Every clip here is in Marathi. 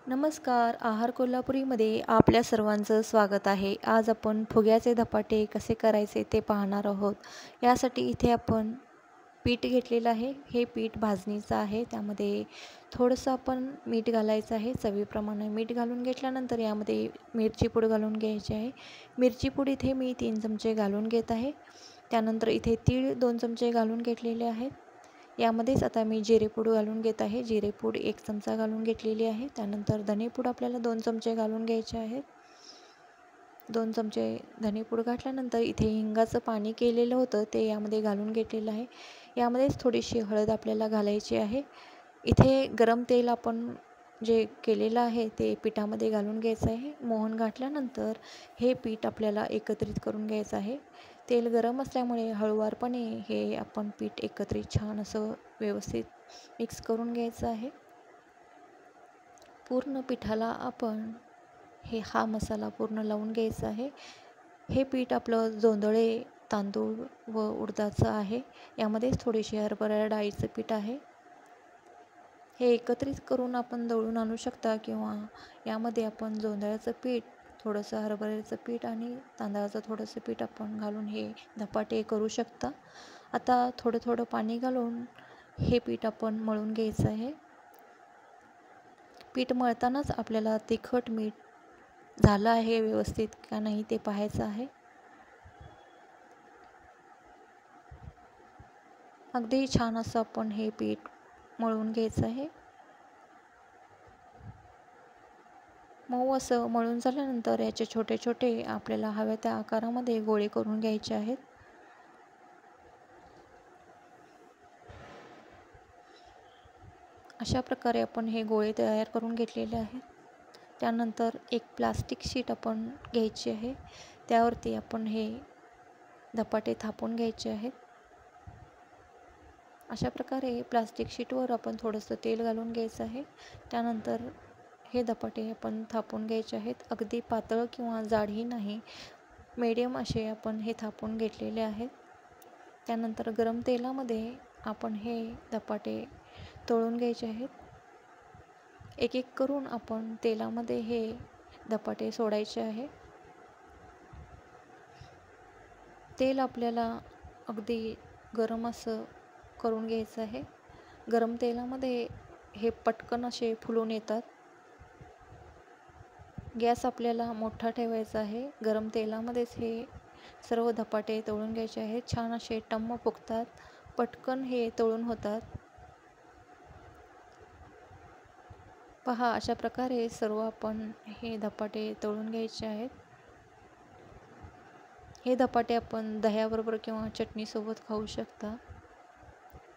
नमस्कार. आहार कोल्हापुरीमध्ये आपल्या सर्वांचं स्वागत आहे. आज आपण फुग्याचे धपाटे कसे करायचे ते पाहणार आहोत. यासाठी इथे आपण पीठ घेतलेलं आहे. हे पीठ भाजणीचं आहे. त्यामध्ये थोडंसं आपण मीठ घालायचं आहे. चवीप्रमाणे मीठ घालून घेतल्यानंतर यामध्ये मिरची पूड घालून घ्यायची आहे. मिरची पूड इथे मी 3 चमचे घालून घेत आहे. त्यानंतर इथे तीळ 2 चमचे घालून घेतलेले आहेत. यामध्येच आता मी जिरेपूड घालून घेत आहे. जिरेपूड 1 चमचा घालून घेतलेली आहे. त्यानंतर धनेपूड आपल्याला 2 चमचे घालून घ्यायचे आहेत. 2 चमचे धनेपूड घातल्यानंतर इथे हिंगाचं पाणी केलेलं होतं ते यामध्ये घालून घेतलेलं आहे. यामध्येच थोडीशी हळद आपल्याला घालायची आहे. इथे गरम तेल आपण जे केलेलं आहे ते पिठामध्ये घालून घ्यायचं आहे. मोहन घातल्यानंतर हे पीठ आपल्याला एकत्रित करून घ्यायचं आहे. तेल गरम असल्यामुळे हळूवारपणे हे आपण पीठ एकत्रित छान असं व्यवस्थित मिक्स करून घ्यायचं आहे. पूर्ण पिठाला आपण हा मसाला पूर्ण लावून घ्यायचा आहे. हे पीठ आपलं जोंधळे तांदूळ व उडदाचं आहे. यामध्येच थोडीशी हरभरा डाळीचं पीठ आहे. हे एकत्रित करून आपण दळून आणू शकता किंवा यामध्ये आपण जोंधळ्याचं पीठ, थोडंसं हरभऱ्याचं पीठ आणि तांदळाचं थोडंसं पीठ आपण घालून हे धपाटे करू शकता. आता थोडं थोडं पाणी घालून हे पीठ आपण मळून घ्यायचं आहे. पीठ मळतानाच आपल्याला तिखट मीठ झालं आहे व्यवस्थित का नाही ते पाहायचं आहे. अगदी छान असं आपण हे पीठ मळून घ्यायचं आहे. मऊ असं मळून झाल्यानंतर याचे छोटे छोटे आपल्याला हव्या त्या आकारामध्ये गोळे करून घ्यायचे आहेत. अशा प्रकारे आपण हे गोळे तयार करून घेतलेले आहेत. त्यानंतर एक प्लास्टिक शीट आपण घ्यायची आहे. त्यावरती आपण हे धपाटे थापून घ्यायचे आहेत. अशा प्रकारे प्लास्टिक शीटवर आपण थोडंसं तेल घालून घ्यायचं आहे. त्यानंतर हे धपाटे आपण थापून घ्यायचे आहेत. अगदी पातळ किंवा जाडही नाही, मीडियम असे आपण हे थापून घेतलेले आहेत. त्यानंतर गरम तेलामध्ये आपण हे धपाटे तळून घ्यायचे आहेत. एक एक करून आपण तेलामध्ये हे धपाटे सोडायचे आहे. तेल आपल्याला अगदी गरम असं करून घ्यायचं आहे. गरम तेलामध्ये हे पटकन असे फुलून येतात. गॅस आपल्याला मोठा ठेवायचा आहे. गरम तेलामध्येच हे सर्व धपाटे तळून घ्यायचे आहेत. छान असे टम्म फुगतात, पटकन हे तळून होतात. पहा, अशा प्रकारे सर्व आपण हे धपाटे तळून घ्यायचे आहेत. हे धपाटे आपण दह्याबरोबर किंवा चटणीसोबत खाऊ शकता.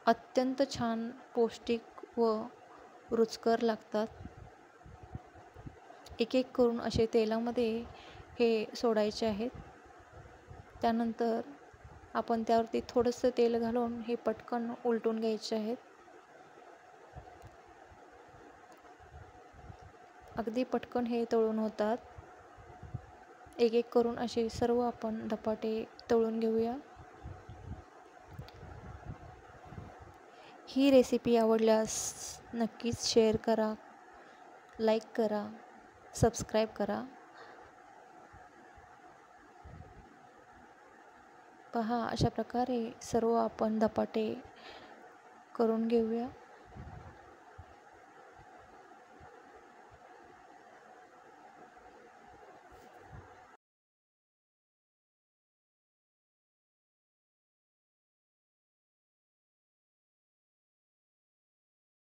अत्यंत छान, पौष्टिक व रुचकर लागतात. एक एक करून असे तेलामध्ये हे सोडायचे आहेत. त्यानंतर आपण त्यावरती थोडंसं तेल घालून हे पटकन उलटून घ्यायचे आहेत. अगदी पटकन हे तळून होतात. एक एक करून असे सर्व आपण धपाटे तळून घेऊया. ही रेसिपी आवडल्यास नक्कीच शेअर करा, लाईक करा, सबस्क्राईब करा. पहा, अशा प्रकारे सर्व आपण धपाटे करून घेऊया.